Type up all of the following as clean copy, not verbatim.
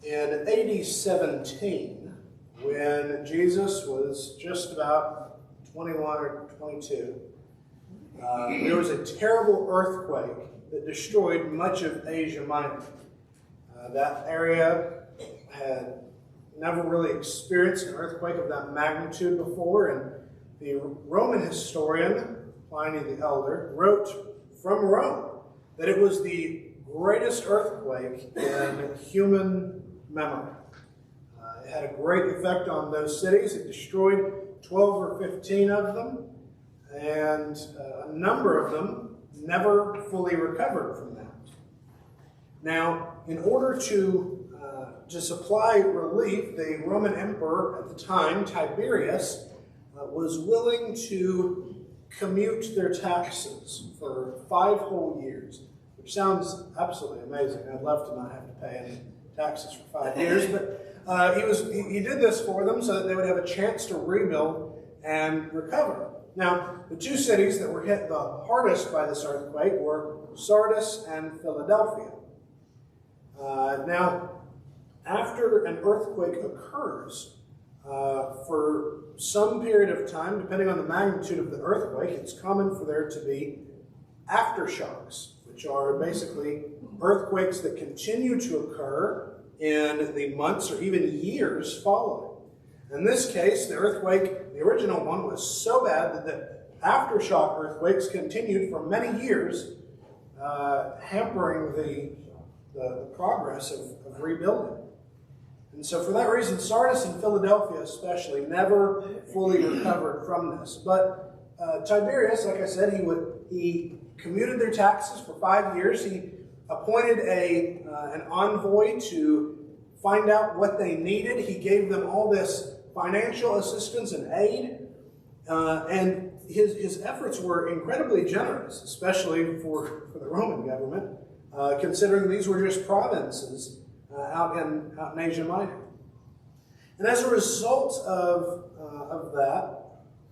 In AD 17, when Jesus was just about 21 or 22, there was a terrible earthquake that destroyed much of Asia Minor. That area had never really experienced an earthquake of that magnitude before, and the Roman historian, Pliny the Elder, wrote from Rome that it was the greatest earthquake in human memory. It had a great effect on those cities. It destroyed 12 or 15 of them, and a number of them never fully recovered from that. Now, in order to supply relief, the Roman emperor at the time, Tiberius, was willing to commute their taxes for 5 whole years, which sounds absolutely amazing. I'd love to not have to pay any taxes for 5 years, but he did this for them so that they would have a chance to rebuild and recover. Now, the 2 cities that were hit the hardest by this earthquake were Sardis and Philadelphia. Now, after an earthquake occurs, for some period of time, depending on the magnitude of the earthquake, it's common for there to be aftershocks, which are basically earthquakes that continue to occur in the months or even years following. In this case, the earthquake, the original one, was so bad that the aftershock earthquakes continued for many years, hampering the progress of rebuilding. And so for that reason, Sardis and Philadelphia especially never fully recovered from this. But Tiberius, like I said, he commuted their taxes for 5 years. He appointed an envoy to find out what they needed. He gave them all this financial assistance and aid. And his efforts were incredibly generous, especially for the Roman government, considering these were just provinces out in Asia Minor. And as a result of that,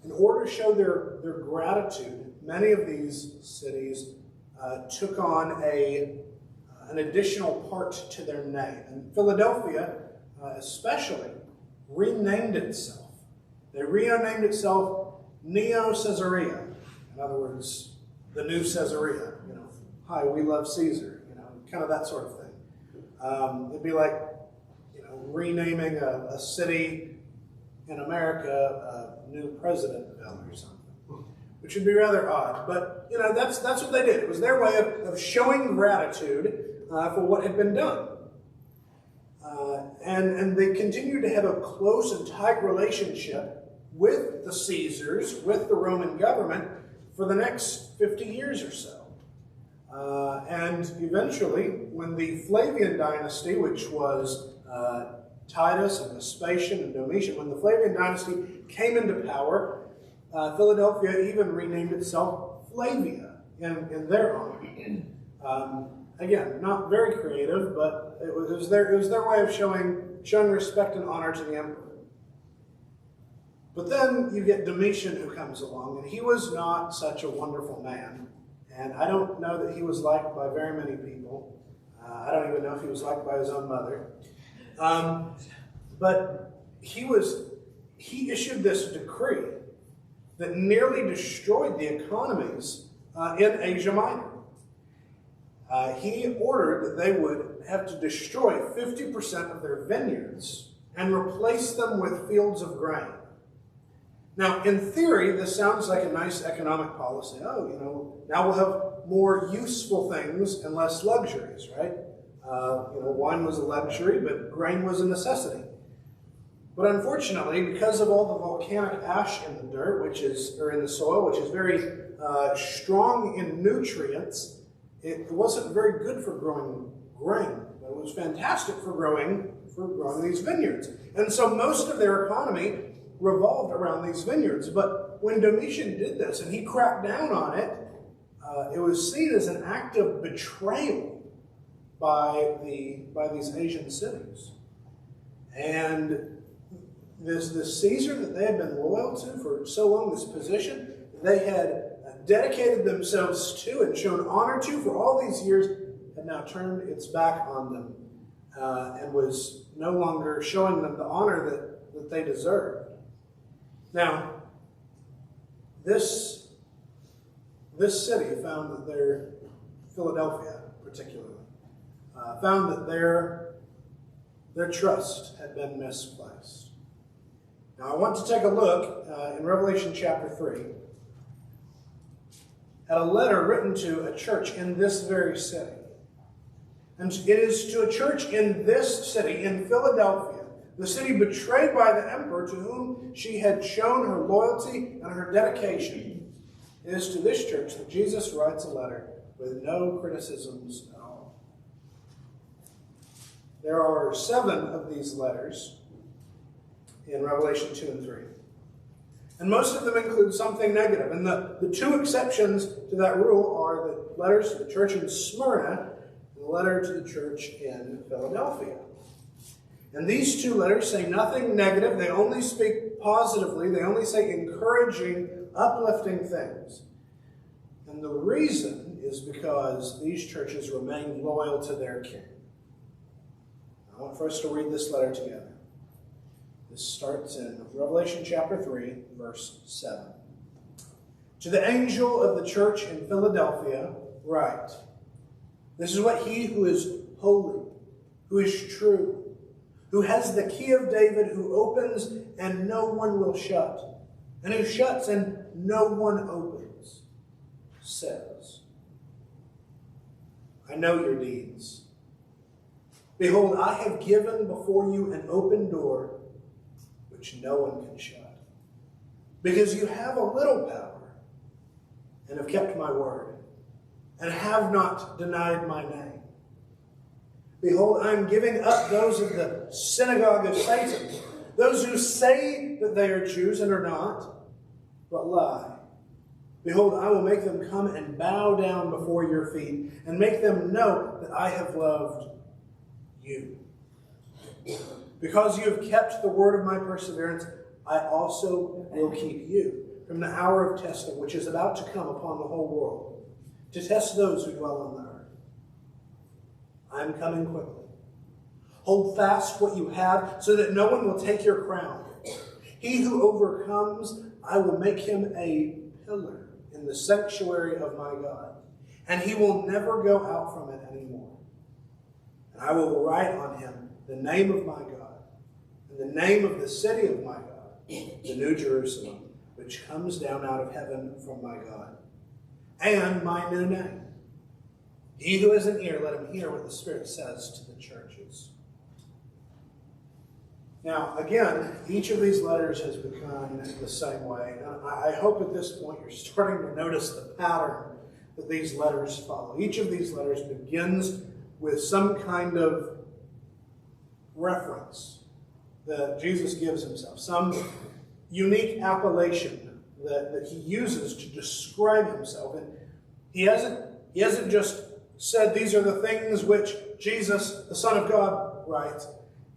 in order to show their gratitude, many of these cities took on an additional part to their name. And Philadelphia, especially, renamed itself. They renamed itself Neo Caesarea. In other words, the new Caesarea. Hi, we love Caesar. Kind of that sort of thing. It'd be like, renaming a city in America New Presidentville or something, which would be rather odd. But that's what they did. It was their way of showing gratitude for what had been done. And they continued to have a close and tight relationship with the Caesars, with the Roman government, for the next 50 years or so. And eventually, when the Flavian dynasty, which was Titus and Vespasian and Domitian, when the Flavian dynasty came into power, Philadelphia even renamed itself Flavia in their honor. Again, not very creative, but it was their way of showing respect and honor to the emperor. But then you get Domitian who comes along, and he was not such a wonderful man. And I don't know that he was liked by very many people. I don't even know if he was liked by his own mother. But he issued this decree that nearly destroyed the economies in Asia Minor. He ordered that they would have to destroy 50% of their vineyards and replace them with fields of grain. Now, in theory, this sounds like a nice economic policy. Now we'll have more useful things and less luxuries, right? Wine was a luxury, but grain was a necessity. But unfortunately, because of all the volcanic ash in the dirt, or in the soil, which is very strong in nutrients, it wasn't very good for growing grain. But it was fantastic for growing these vineyards. And so most of their economy revolved around these vineyards. But when Domitian did this and he cracked down on it, it was seen as an act of betrayal by these Asian cities. And this Caesar that they had been loyal to for so long, this position, they had dedicated themselves to and shown honor to for all these years, had now turned its back on them and was no longer showing them the honor that they deserved. Now, this city found that Philadelphia particularly, found that their trust had been misplaced. Now, I want to take a look in Revelation chapter 3 at a letter written to a church in this very city. And it is to a church in this city, in Philadelphia, the city betrayed by the emperor to whom she had shown her loyalty and her dedication. It is to this church that Jesus writes a letter with no criticisms at all. There are 7 of these letters in Revelation 2 and 3. And most of them include something negative. And the 2 exceptions to that rule are the letters to the church in Smyrna and the letter to the church in Philadelphia. And these 2 letters say nothing negative. They only speak positively. They only say encouraging, uplifting things. And the reason is because these churches remain loyal to their king. I want for us to read this letter together. This starts in Revelation chapter 3, verse 7. To the angel of the church in Philadelphia, write, this is what he who is holy, who is true, who has the key of David, who opens and no one will shut, and who shuts and no one opens, says, I know your deeds. Behold, I have given before you an open door which no one can shut. Because you have a little power and have kept my word and have not denied my name. Behold, I am giving up those of the synagogue of Satan, those who say that they are Jews and are not, but lie. Behold, I will make them come and bow down before your feet and make them know that I have loved you. Because you have kept the word of my perseverance, I also will keep you from the hour of testing, which is about to come upon the whole world, to test those who dwell on the earth. I am coming quickly. Hold fast what you have, so that no one will take your crown. He who overcomes, I will make him a pillar in the sanctuary of my God, and he will never go out from it anymore. And I will write on him the name of my God, and the name of the city of my God, the New Jerusalem, which comes down out of heaven from my God, and my new name. He who has an ear, let him hear what the Spirit says to the churches. Now, again, each of these letters has begun the same way. And I hope at this point you're starting to notice the pattern that these letters follow. Each of these letters begins with some kind of reference that Jesus gives himself, some unique appellation that he uses to describe himself. And he hasn't just said these are the things which Jesus, the Son of God, writes.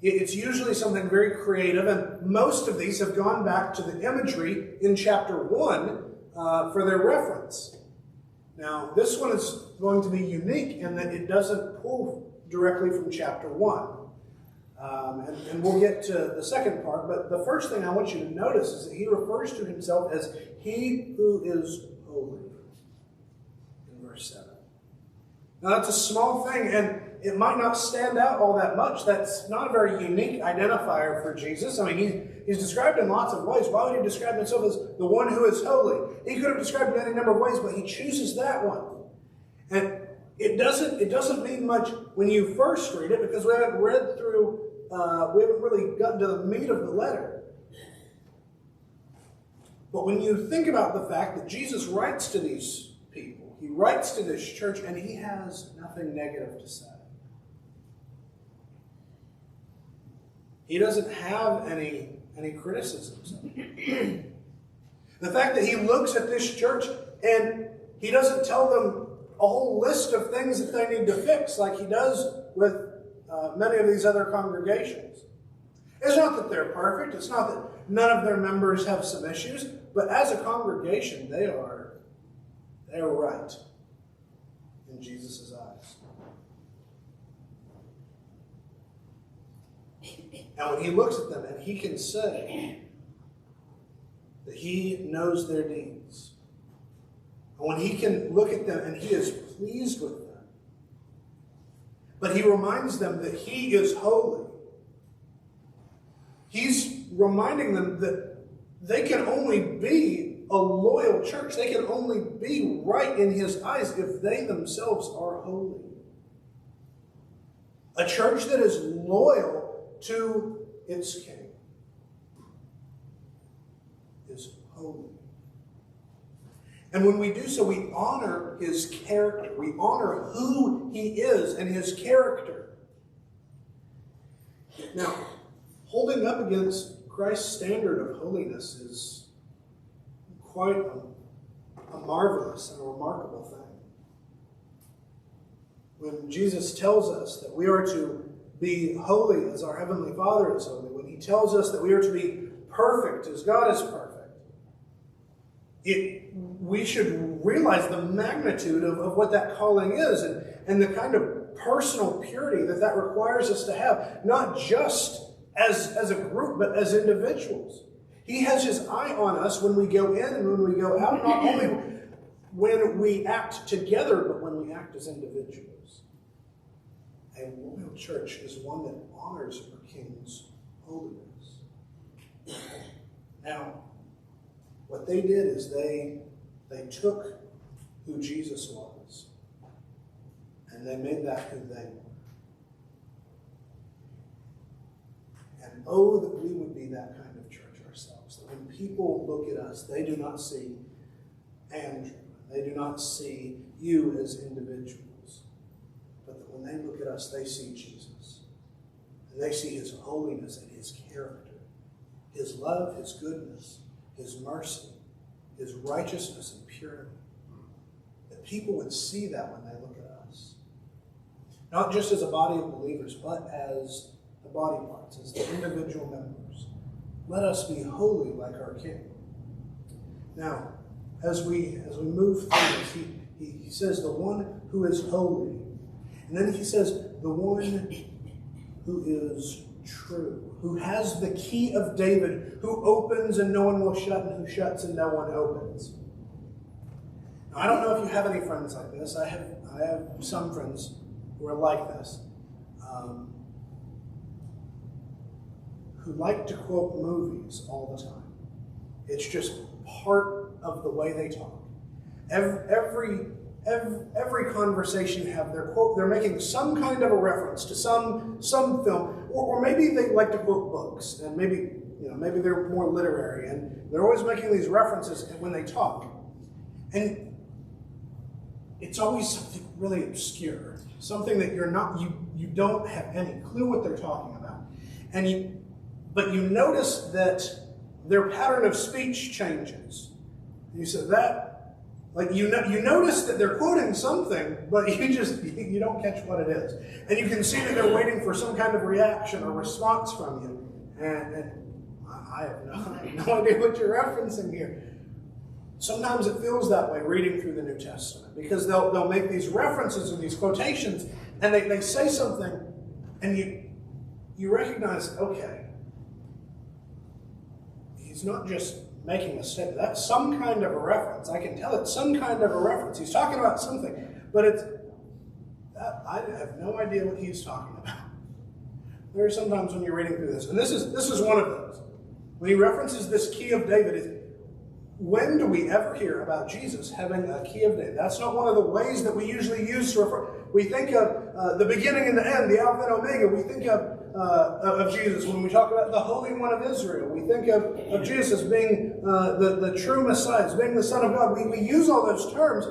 It's usually something very creative, and most of these have gone back to the imagery in chapter 1 for their reference. Now, this one is going to be unique in that it doesn't pull directly from chapter 1. And we'll get to the second part, but the first thing I want you to notice is that he refers to himself as he who is holy in verse 7. Now, that's a small thing, and it might not stand out all that much. That's not a very unique identifier for Jesus. I mean, he's described in lots of ways. Why would he describe himself as the one who is holy? He could have described it in any number of ways, but he chooses that one. And it doesn't mean much when you first read it, because we haven't read through, we haven't really gotten to the meat of the letter. But when you think about the fact that Jesus writes to these people, he writes to this church, and he has nothing negative to say. He doesn't have any criticisms of it. The fact that he looks at this church and he doesn't tell them a whole list of things that they need to fix like he does with many of these other congregations. It's not that they're perfect. It's not that none of their members have some issues. But as a congregation, they are right in Jesus' eyes. And when he looks at them and he can say that he knows their deeds, and when he can look at them and he is pleased with them, but he reminds them that he is holy, he's reminding them that they can only be a loyal church. They can only be right in his eyes if they themselves are holy. A church that is loyal to its king is holy. And when we do so, we honor his character. We honor who he is and his character. Now, holding up against Christ's standard of holiness is quite a marvelous and a remarkable thing. When Jesus tells us that we are to be holy as our Heavenly Father is holy, when he tells us that we are to be perfect as God is perfect, we should realize the magnitude of what that calling is and the kind of personal purity that requires us to have, not just as a group, but as individuals. He has his eye on us when we go in and when we go out, not only when we act together, but when we act as individuals. A loyal church is one that honors our King's holiness. Now, what they did is they took who Jesus was, and they made that who they were. And oh, that we would be that kind of church ourselves. That when people look at us, they do not see Andrew. They do not see you as individuals. But that when they look at us, they see Jesus. And they see his holiness and his character. His love, his goodness, his mercy, his righteousness and purity. That people would see that when they look at us. Not just as a body of believers, but as the body parts, as the individual members. Let us be holy like our King. Now, as we move through this, he says the one who is holy. And then he says the one who is true, who has the key of David, who opens and no one will shut, and who shuts and no one opens. Now, I don't know if you have any friends like this. I have some friends who are like this. Who like to quote movies all the time. It's just part of the way they talk. Every conversation you have, they're making some kind of a reference to some film, or maybe they like to quote books, and maybe they're more literary, and they're always making these references when they talk. And it's always something really obscure, something that you don't have any clue what they're talking about. But you notice that their pattern of speech changes. You said that, like you notice that they're quoting something, but you don't catch what it is. And you can see that they're waiting for some kind of reaction or response from you. And I have no idea what you're referencing here. Sometimes it feels that way reading through the New Testament, because they'll make these references and these quotations, and they say something, and you recognize, okay, he's not just making a statement. That's some kind of a reference. I can tell it's some kind of a reference. He's talking about something, but I have no idea what he's talking about. There are sometimes when you're reading through this, and this is one of those. When he references this key of David, when do we ever hear about Jesus having a key of David? That's not one of the ways that we usually use to refer. We think of the beginning and the end, the Alpha and Omega. We think of Jesus when we talk about the Holy One of Israel. We think of Jesus as being the true Messiah, as being the Son of God. We use all those terms.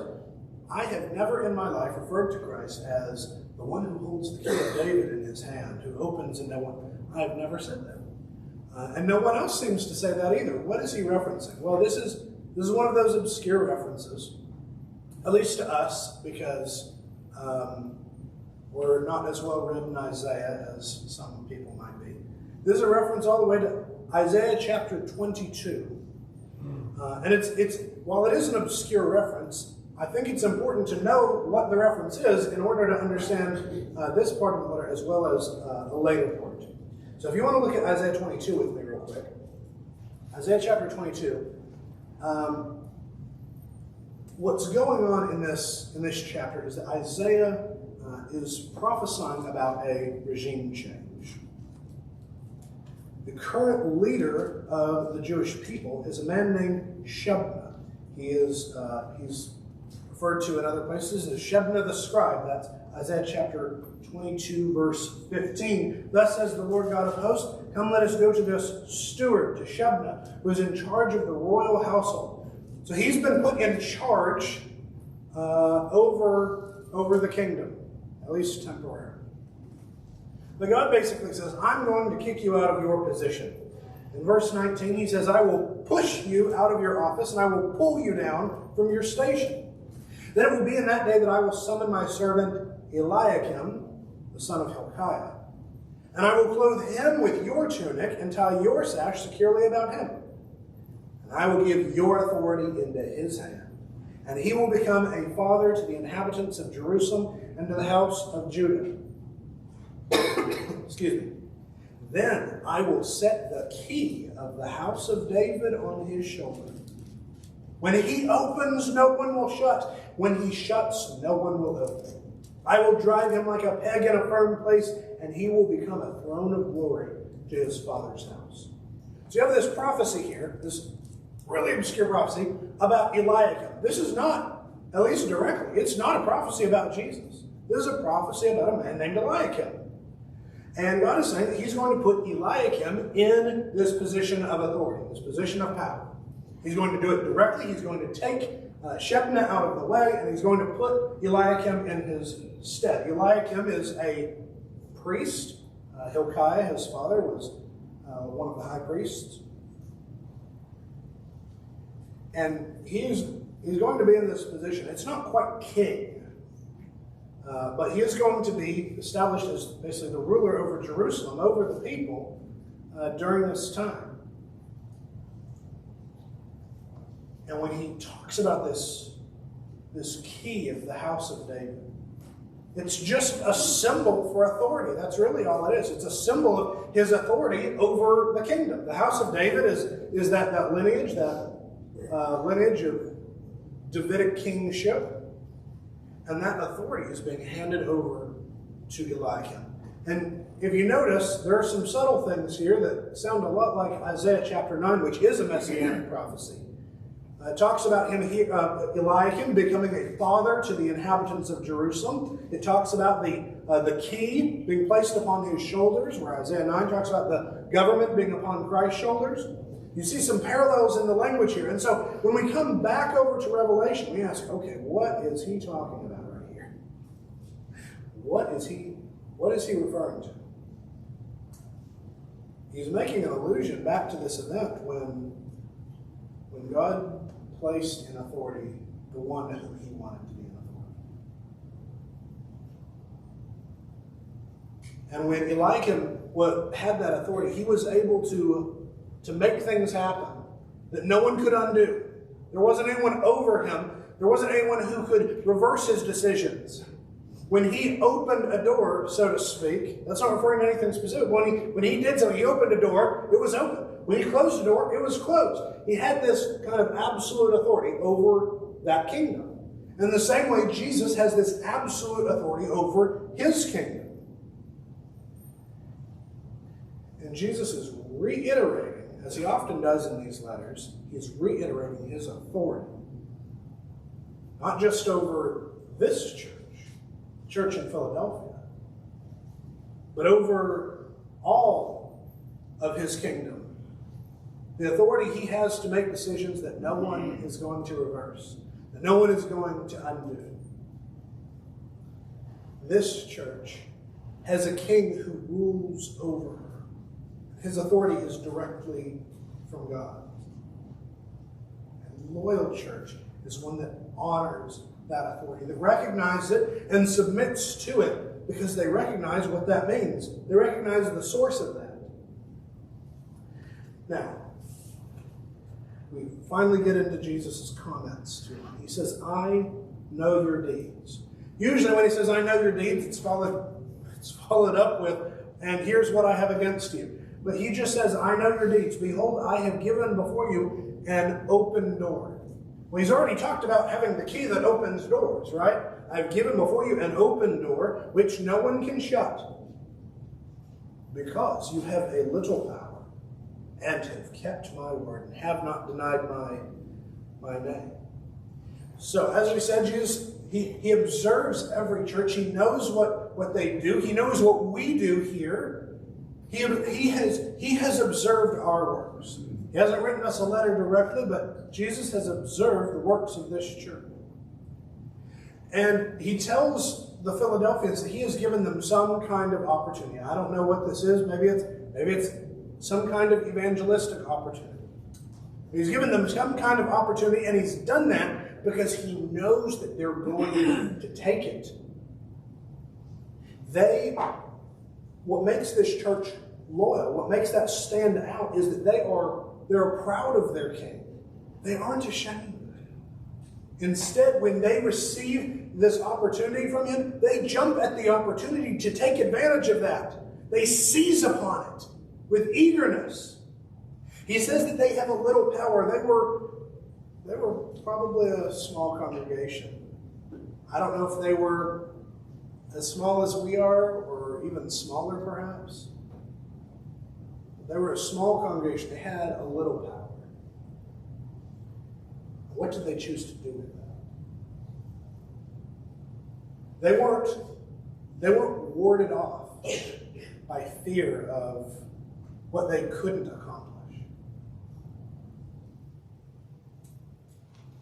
I have never in my life referred to Christ as the one who holds the key of David in his hand, who opens and no one. I have never said that. And no one else seems to say that either. What is he referencing? Well, this is one of those obscure references, at least to us, because we're not as well read in Isaiah as some people might be. This is a reference all the way to Isaiah chapter 22. And it's while it is an obscure reference, I think it's important to know what the reference is in order to understand this part of the letter as well as the later part. So So if you want to look at Isaiah 22 with me real quick. Isaiah chapter 22. What's going on in this chapter is that Isaiah is prophesying about a regime change. The current leader of the Jewish people is a man named Shebna. He's referred to in other places as Shebna the scribe. That's Isaiah chapter 22, verse 15. Thus says the Lord God of hosts, come let us go to this steward, to Shebna, who is in charge of the royal household. So he's been put in charge over the kingdom, at least temporarily. But God basically says, I'm going to kick you out of your position. In verse 19, he says, I will push you out of your office, and I will pull you down from your station. Then it will be in that day that I will summon my servant Eliakim, the son of Hilkiah, and I will clothe him with your tunic and tie your sash securely about him. And I will give your authority into his hand. And he will become a father to the inhabitants of Jerusalem and to the house of Judah. Excuse me. Then I will set the key of the house of David on his shoulder. When he opens, no one will shut. When he shuts, no one will open. I will drive him like a peg in a firm place, and he will become a throne of glory to his father's house. So you have this prophecy here, this really obscure prophecy about Eliakim. This is not, at least directly, it's not a prophecy about Jesus. This is a prophecy about a man named Eliakim. And God is saying that he's going to put Eliakim in this position of authority, this position of power. He's going to do it directly. He's going to take Shebna out of the way, and he's going to put Eliakim in his stead. Eliakim is a priest. Hilkiah, his father, was one of the high priests. And he's going to be in this position. It's not quite king, but he is going to be established as basically the ruler over Jerusalem, over the people during this time. And when he talks about this key of the house of David, it's just a symbol for authority. That's really all it is. It's a symbol of his authority over the kingdom. The house of David is that lineage, lineage of Davidic kingship. And that authority is being handed over to Eliakim. And if you notice, there are some subtle things here that sound a lot like Isaiah chapter 9, which is a messianic prophecy. It talks about him, Eliakim, becoming a father to the inhabitants of Jerusalem. It talks about the key being placed upon his shoulders, where Isaiah 9 talks about the government being upon Christ's shoulders. You see some parallels in the language here. And so when we come back over to Revelation, we ask, okay, what is he talking about right here? What is he referring to? He's making an allusion back to this event when God placed in authority the one whom he wanted to be in authority. And when Eliakim had that authority, he was able to make things happen that no one could undo. There wasn't anyone over him. There wasn't anyone who could reverse his decisions. When he opened a door, so to speak, that's not referring to anything specific. When he did so, he opened a door, it was open. When he closed the door, it was closed. He had this kind of absolute authority over that kingdom. In the same way, Jesus has this absolute authority over his kingdom. And Jesus is reiterating, as he often does in these letters, he's reiterating his authority. Not just over this church in Philadelphia, but over all of his kingdom. The authority he has to make decisions that no one is going to reverse, that no one is going to undo. This church has a king who rules over her. His authority is directly from God. A loyal church is one that honors that authority, that recognizes it and submits to it because they recognize what that means. They recognize the source of that. Now, we finally get into Jesus' comments to him. He says, I know your deeds. Usually when he says, I know your deeds, it's followed up with, and here's what I have against you. But he just says, I know your deeds. Behold, I have given before you an open door. Well, he's already talked about having the key that opens doors, right? I've given before you an open door which no one can shut, because you have a little power and have kept my word and have not denied my name. So, as we said, Jesus, he observes every church. He knows what they do. He knows what we do here. He has observed our works. He hasn't written us a letter directly, but Jesus has observed the works of this church. And he tells the Philadelphians that he has given them some kind of opportunity. I don't know what this is. Maybe it's some kind of evangelistic opportunity. He's given them some kind of opportunity, and he's done that because he knows that they're going to take it. What makes this church loyal, what makes that stand out, is that they're proud of their king. They aren't ashamed. Instead, when they receive this opportunity from him, they jump at the opportunity to take advantage of that. They seize upon it with eagerness. He says that they have a little power. They were probably a small congregation. I don't know if they were as small as we are, or even smaller perhaps. They were a small congregation. They had a little power. What did they choose to do with that? They weren't warded off by fear of what they couldn't accomplish.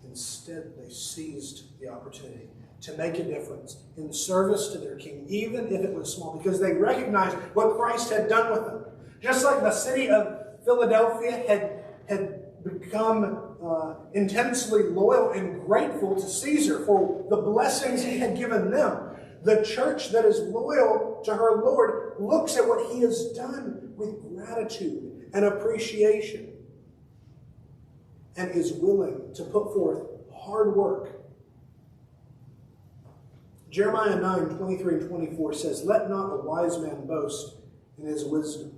Instead, they seized the opportunity to make a difference in service to their king, even if it was small, because they recognized what Christ had done with them. Just like the city of Philadelphia had become intensely loyal and grateful to Caesar for the blessings he had given them, the church that is loyal to her Lord looks at what he has done with gratitude and appreciation and is willing to put forth hard work. Jeremiah 9:23 and 24 says, "Let not a wise man boast in his wisdom,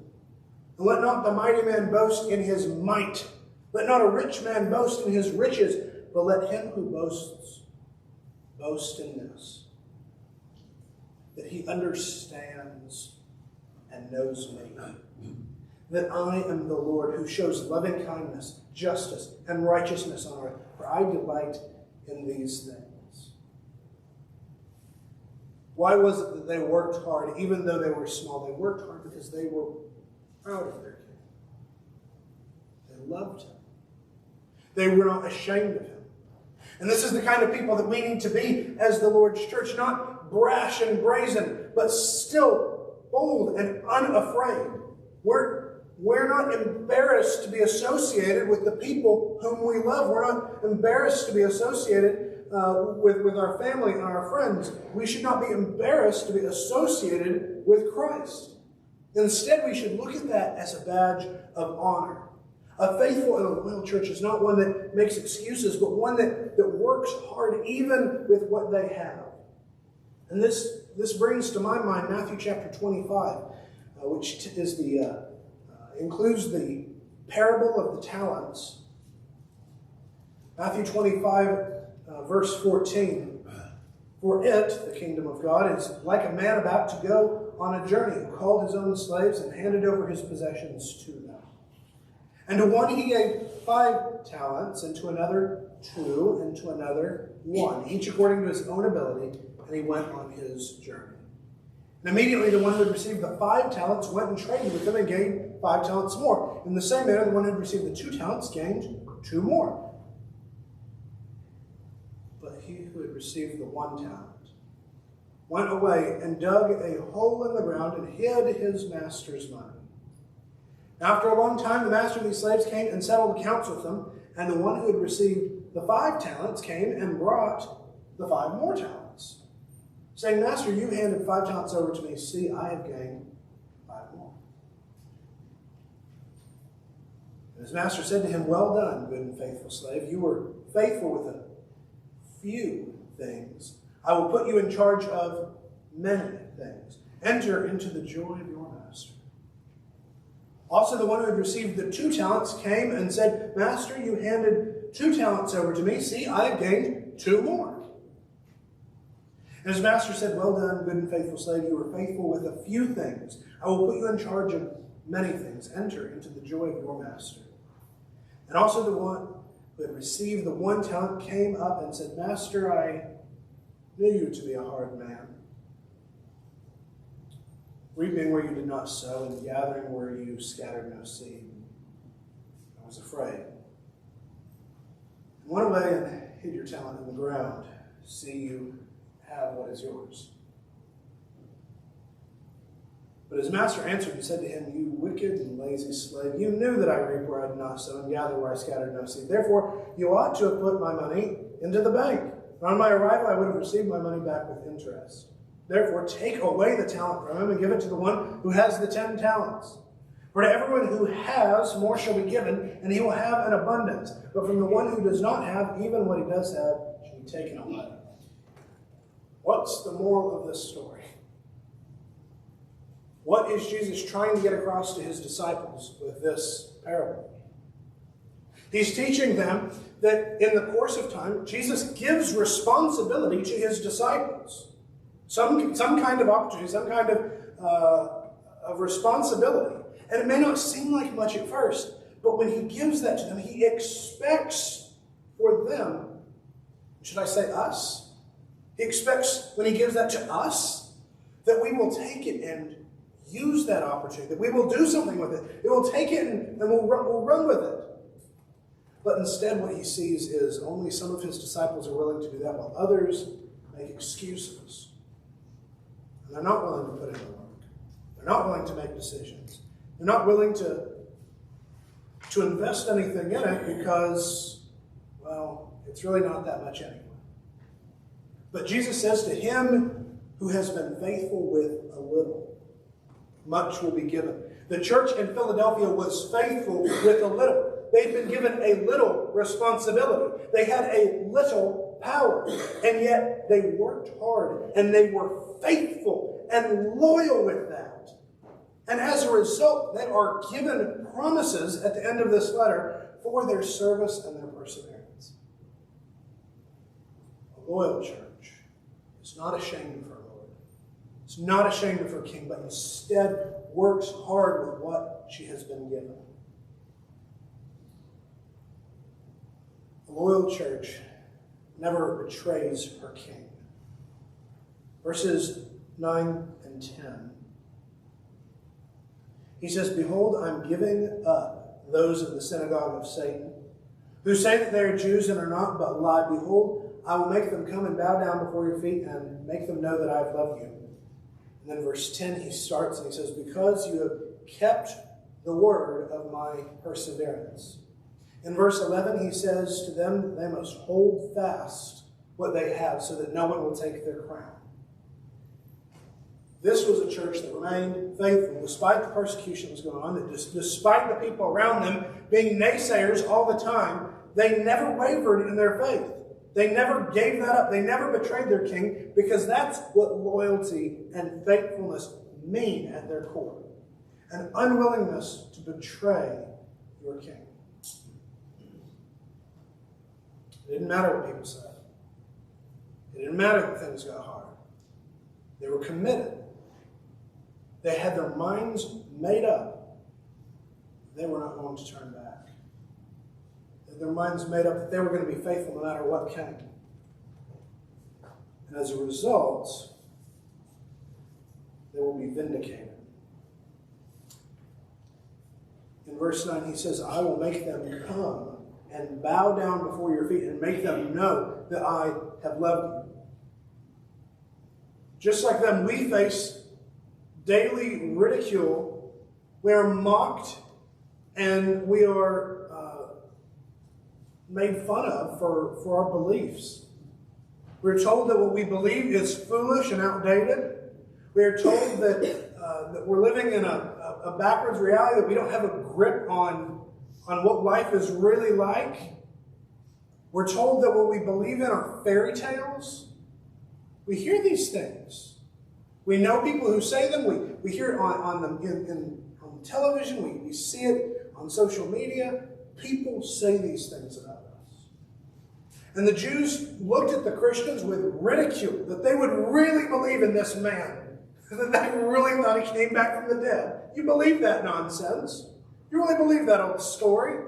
and let not the mighty man boast in his might. Let not a rich man boast in his riches, but let him who boasts boast in this, that he understands and knows me, that I am the Lord who shows loving kindness, justice, and righteousness on earth, for I delight in these things." Why was it that they worked hard, even though they were small? They worked hard because they were proud of their king. They loved him. They were not ashamed of him. And this is the kind of people that we need to be as the Lord's church, not brash and brazen, but still bold and unafraid. We're not embarrassed to be associated with the people whom we love. We're not embarrassed to be associated with our family and our friends. We should not be embarrassed to be associated with Christ. Instead, we should look at that as a badge of honor. A faithful and a loyal church is not one that makes excuses, but one that works hard even with what they have. And this brings to my mind Matthew chapter 25, which is includes the parable of the talents. Matthew 25, verse 14. "For it," the kingdom of God, "is like a man about to go on a journey, who called his own slaves and handed over his possessions to them. And to one he gave 5 talents, and to another 2, and to another 1, each according to his own ability, and he went on his journey. And immediately the one who had received the 5 talents went and traded with them and gained 5 talents more. In the same manner, the one who had received the 2 talents gained 2 more. But he who had received the 1 talent went away and dug a hole in the ground and hid his master's money. After a long time, the master of these slaves came and settled accounts with them, and the one who had received the 5 talents came and brought the 5 more talents, saying, 'Master, you handed 5 talents over to me. See, I have gained 5 more.' And his master said to him, 'Well done, good and faithful slave. You were faithful with a few things. I will put you in charge of many things. Enter into the joy of your master.' Also, the one who had received the 2 talents came and said, Master, you handed 2 talents over to me. See, I have gained 2 more. And his master said, Well done, good and faithful slave. You were faithful with a few things. I will put you in charge of many things. Enter into the joy of your master. And also the one who had received the 1 talent came up and said, Master, I knew you to be a hard man, reaping where you did not sow and gathering where you scattered no seed. I was afraid. And went away and hid your talent in the ground. See, you have what is yours. But his master answered and said to him, You wicked and lazy slave, you knew that I reap where I did not sow and gather where I scattered no seed. Therefore, you ought to have put my money into the bank. And on my arrival, I would have received my money back with interest. Therefore, take away the talent from him and give it to the one who has the 10 talents. For to everyone who has, more shall be given, and he will have an abundance. But from the one who does not have, even what he does have shall be taken away. What's the moral of this story? What is Jesus trying to get across to his disciples with this parable? He's teaching them that in the course of time, Jesus gives responsibility to his disciples. Some kind of opportunity, some kind of responsibility. And it may not seem like much at first, but when he gives that to them, he expects for them, should I say us? He expects when he gives that to us, that we will take it and use that opportunity, that we will do something with it. We will take it and we'll run with it. But instead what he sees is only some of his disciples are willing to do that, while others make excuses. And they're not willing to put in the work. They're not willing to make decisions. They're not willing to invest anything in it because, well, it's really not that much anyway. But Jesus says to him who has been faithful with a little, much will be given. The church in Philadelphia was faithful with a little. They'd been given a little responsibility. They had a little power. And yet they worked hard and they were faithful and loyal with that. And as a result, they are given promises at the end of this letter for their service and their perseverance. A loyal church is not ashamed of her Lord. It's not ashamed of her King, but instead works hard with what she has been given. A loyal church never betrays her King. Verses 9 and 10. He says, Behold, I'm giving up those of the synagogue of Satan, who say that they are Jews and are not, but lie. Behold, I will make them come and bow down before your feet and make them know that I have loved you. And then verse 10, he starts and he says, Because you have kept the word of my perseverance. In verse 11, he says to them that they must hold fast what they have so that no one will take their crown. This was a church that remained faithful despite the persecution that was going on, that despite the people around them being naysayers all the time, they never wavered in their faith. They never gave that up. They never betrayed their king, because that's what loyalty and faithfulness mean at their core. An unwillingness to betray your king. It didn't matter what people said. It didn't matter that things got hard. They were committed. They had their minds made up. They were not going to turn back. They had their minds made up that they were going to be faithful no matter what came. And as a result, they will be vindicated. In verse 9, he says, I will make them come and bow down before your feet and make them know that I have loved you. Just like them, we face daily ridicule. We are mocked and we are made fun of for our beliefs. We're told that what we believe is foolish and outdated. We are told that we're living in a backwards reality, that we don't have a grip on what life is really like. We're told that what we believe in are fairy tales. We hear these things. We know people who say them. We hear it on television, we see it on social media. People say these things about us. And the Jews looked at the Christians with ridicule, that they would really believe in this man, that they really thought he came back from the dead. You believe that nonsense? You really believe that old story?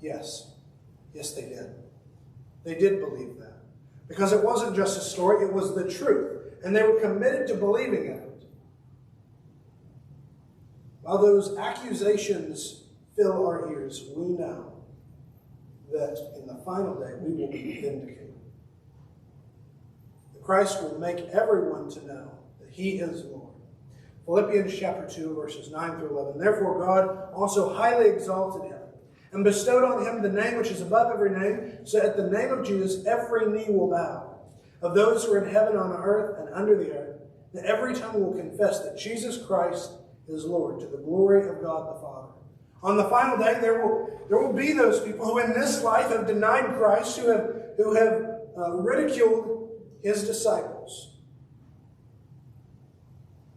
Yes. Yes, they did. They did believe that. Because it wasn't just a story, it was the truth. And they were committed to believing in it. While those accusations fill our ears, we know that in the final day we will be vindicated. Christ will make everyone to know that he is Lord. Philippians chapter 2, verses 9 through 11. Therefore God also highly exalted him and bestowed on him the name which is above every name, so at the name of Jesus every knee will bow, of those who are in heaven, on earth, and under the earth, that every tongue will confess that Jesus Christ is Lord, to the glory of God the Father. On the final day, there will be those people who in this life have denied Christ, who have ridiculed his disciples,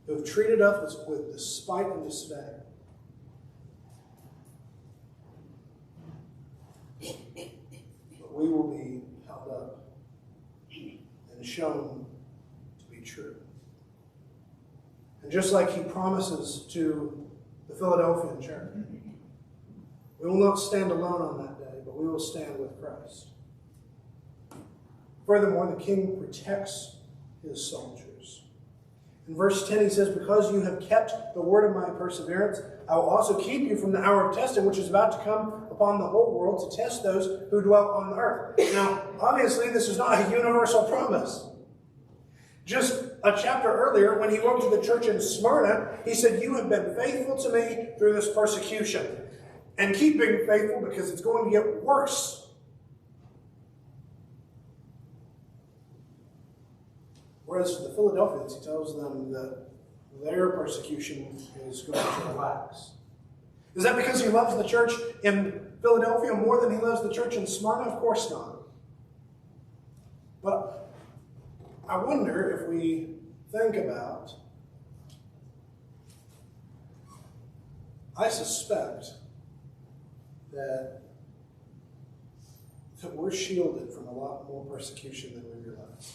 who have treated us with despite and disdain. But we will be held up and shown to be true. And just like he promises to the Philadelphian church, we will not stand alone on that day, but we will stand with Christ. Furthermore, the king protects his soldiers. In verse 10 he says, because you have kept the word of my perseverance, I will also keep you from the hour of testing, which is about to come upon the whole world to test those who dwell on the earth. Now, obviously, this is not a universal promise. Just a chapter earlier, when he wrote to the church in Smyrna, he said, you have been faithful to me through this persecution. And keep being faithful because it's going to get worse. Whereas to the Philadelphians, he tells them that their persecution is going to relax. Is that because he loves the church in Philadelphia more than he loves the church in Smyrna? Of course not. But I wonder if we think about, I suspect that we're shielded from a lot more persecution than we realize.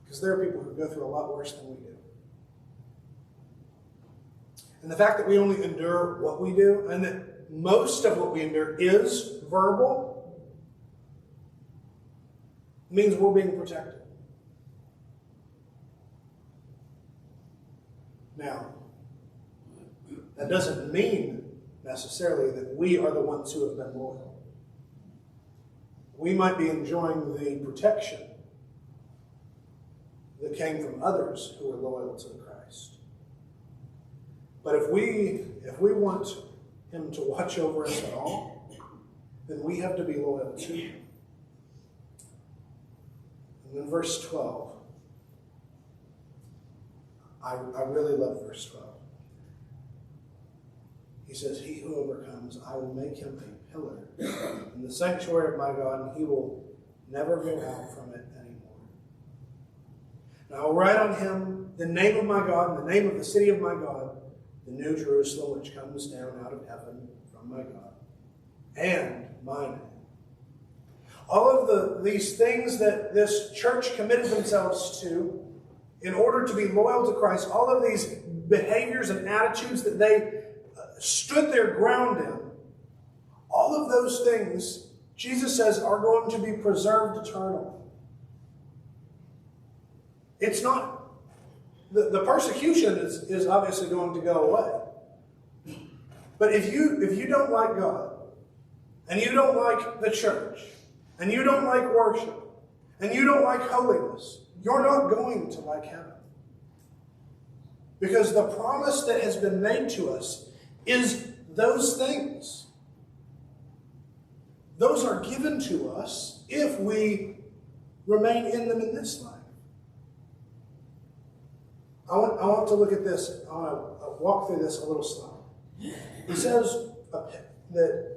Because there are people who go through a lot worse than we do. And the fact that we only endure what we do, and that most of what we endure is verbal, means we're being protected. Now, that doesn't mean necessarily that we are the ones who have been loyal. We might be enjoying the protection that came from others who were loyal to Christ. But if we want him to watch over us at all, then we have to be loyal to him. And then verse 12. I really love verse 12. He says, he who overcomes, I will make him a pillar in the sanctuary of my God, and he will never go out from it anymore. And I will write on him the name of my God, and the name of the city of my God, the new Jerusalem, which comes down out of heaven from my God, and my name. All of these things that this church committed themselves to in order to be loyal to Christ, all of these behaviors and attitudes that they stood their ground in, all of those things, Jesus says, are going to be preserved eternally. It's not, the persecution is obviously going to go away. But if you don't like God, and you don't like the church, and you don't like worship, and you don't like holiness, you're not going to like heaven. Because the promise that has been made to us is those things. Those are given to us if we remain in them in this life. I want to look at this. I want to walk through this a little slow. He says that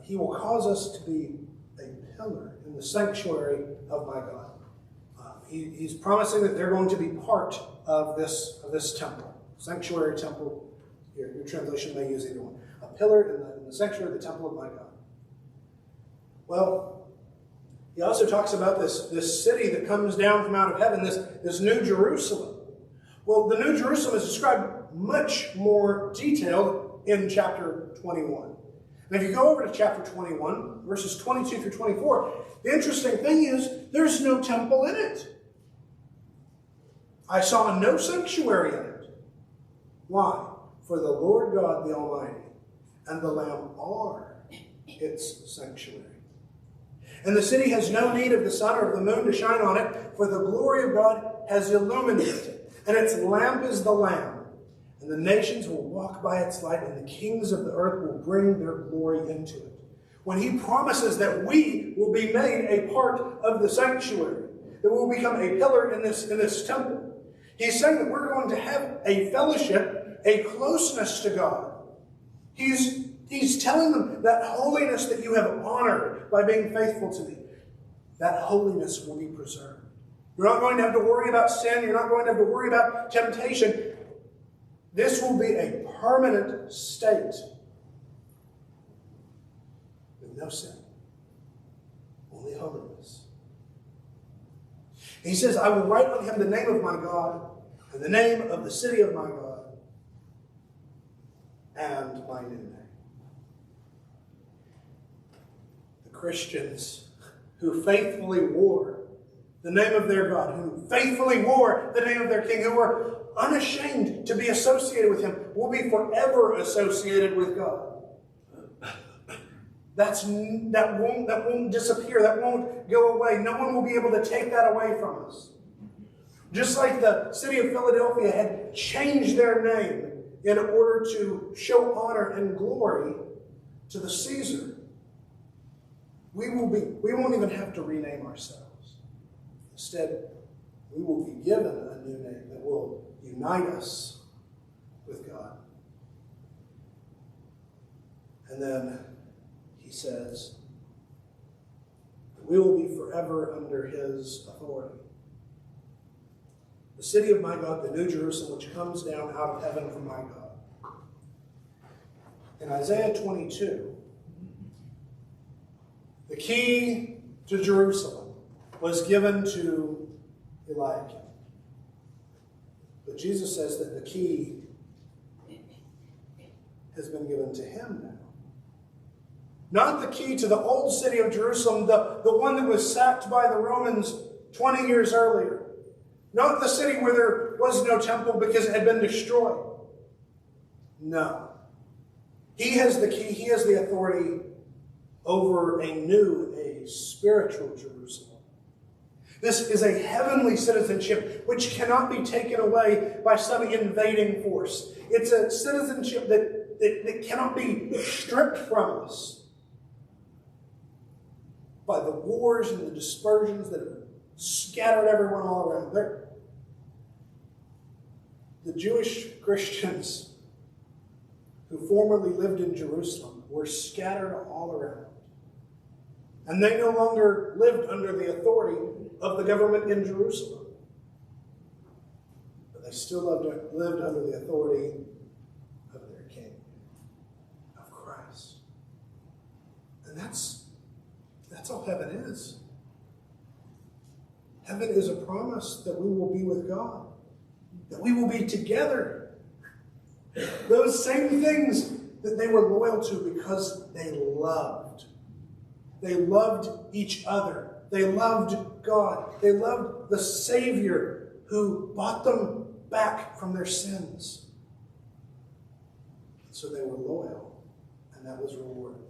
he will cause us to be a pillar in the sanctuary of my God. He's promising that they're going to be part of this temple. Sanctuary, temple. Your translation may use either one. A pillar in the sanctuary, the temple of my God. Well, he also talks about this city that comes down from out of heaven, this New Jerusalem. Well, the New Jerusalem is described much more detailed in chapter 21. And if you go over to chapter 21, verses 22 through 24, the interesting thing is there's no temple in it. I saw no sanctuary in it. Why? For the Lord God the Almighty and the Lamb are its sanctuary. And the city has no need of the sun or of the moon to shine on it, for the glory of God has illuminated it, and its lamp is the Lamb. And the nations will walk by its light, and the kings of the earth will bring their glory into it. When he promises that we will be made a part of the sanctuary, that we will become a pillar in this temple, he's saying that we're going to have a fellowship, a closeness to God. He's telling them that holiness that you have honored by being faithful to me, that holiness will be preserved. You're not going to have to worry about sin. You're not going to have to worry about temptation. This will be a permanent state with no sin, only holiness. He says, I will write on him the name of my God and the name of the city of my God and my new name. The Christians who faithfully wore the name of their God, who faithfully wore the name of their King, who were unashamed to be associated with him, will be forever associated with God. That won't disappear. That won't go away. No one will be able to take that away from us. Just like the city of Philadelphia had changed their name in order to show honor and glory to the Caesar, we won't even have to rename ourselves. Instead, we will be given a new name that will unite us with God. And then he says that we will be forever under his authority. The city of my God, the New Jerusalem, which comes down out of heaven from my God. In Isaiah 22, the key to Jerusalem was given to Eliakim. But Jesus says that the key has been given to him now. Not the key to the old city of Jerusalem, the one that was sacked by the Romans 20 years earlier. Not the city where there was no temple because it had been destroyed. No. He has the key, he has the authority over a spiritual Jerusalem. This is a heavenly citizenship which cannot be taken away by some invading force. It's a citizenship that cannot be stripped from us by the wars and the dispersions that have scattered everyone all around. The Jewish Christians who formerly lived in Jerusalem were scattered all around. And they no longer lived under the authority of the government in Jerusalem. But they still lived under the authority of their King, of Christ. And that's all heaven is. Heaven is a promise that we will be with God, that we will be together. Those same things that they were loyal to because they loved. They loved each other. They loved God. They loved the Savior who bought them back from their sins. So they were loyal, and that was rewarded.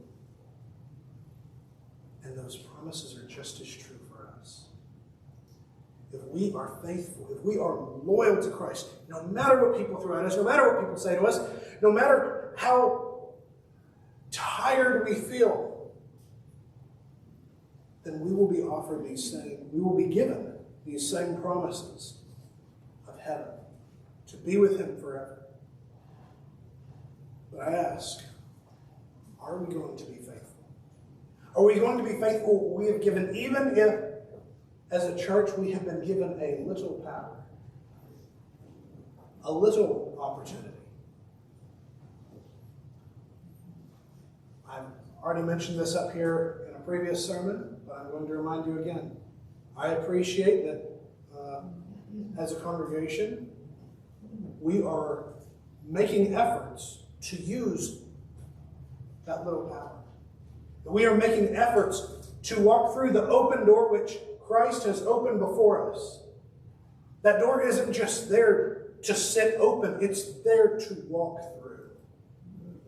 And those promises are just as true for us. If we are faithful, if we are loyal to Christ, no matter what people throw at us, no matter what people say to us, no matter how tired we feel, then we will be offered we will be given these same promises of heaven, to be with him forever. But I ask, are we going to be faithful? Are we going to be faithful we have given, even if, as a church, we have been given a little power? a little opportunity. I've already mentioned this up here in a previous sermon, but I'm going to remind you again. I appreciate that as a congregation, we are making efforts to use that little power. We are making efforts to walk through the open door which Christ has opened before us. That door isn't just there to sit open, it's there to walk through.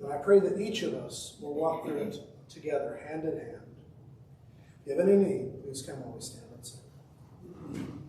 And I pray that each of us will walk through it together, hand in hand. If you have any need, please come while we stand and sing.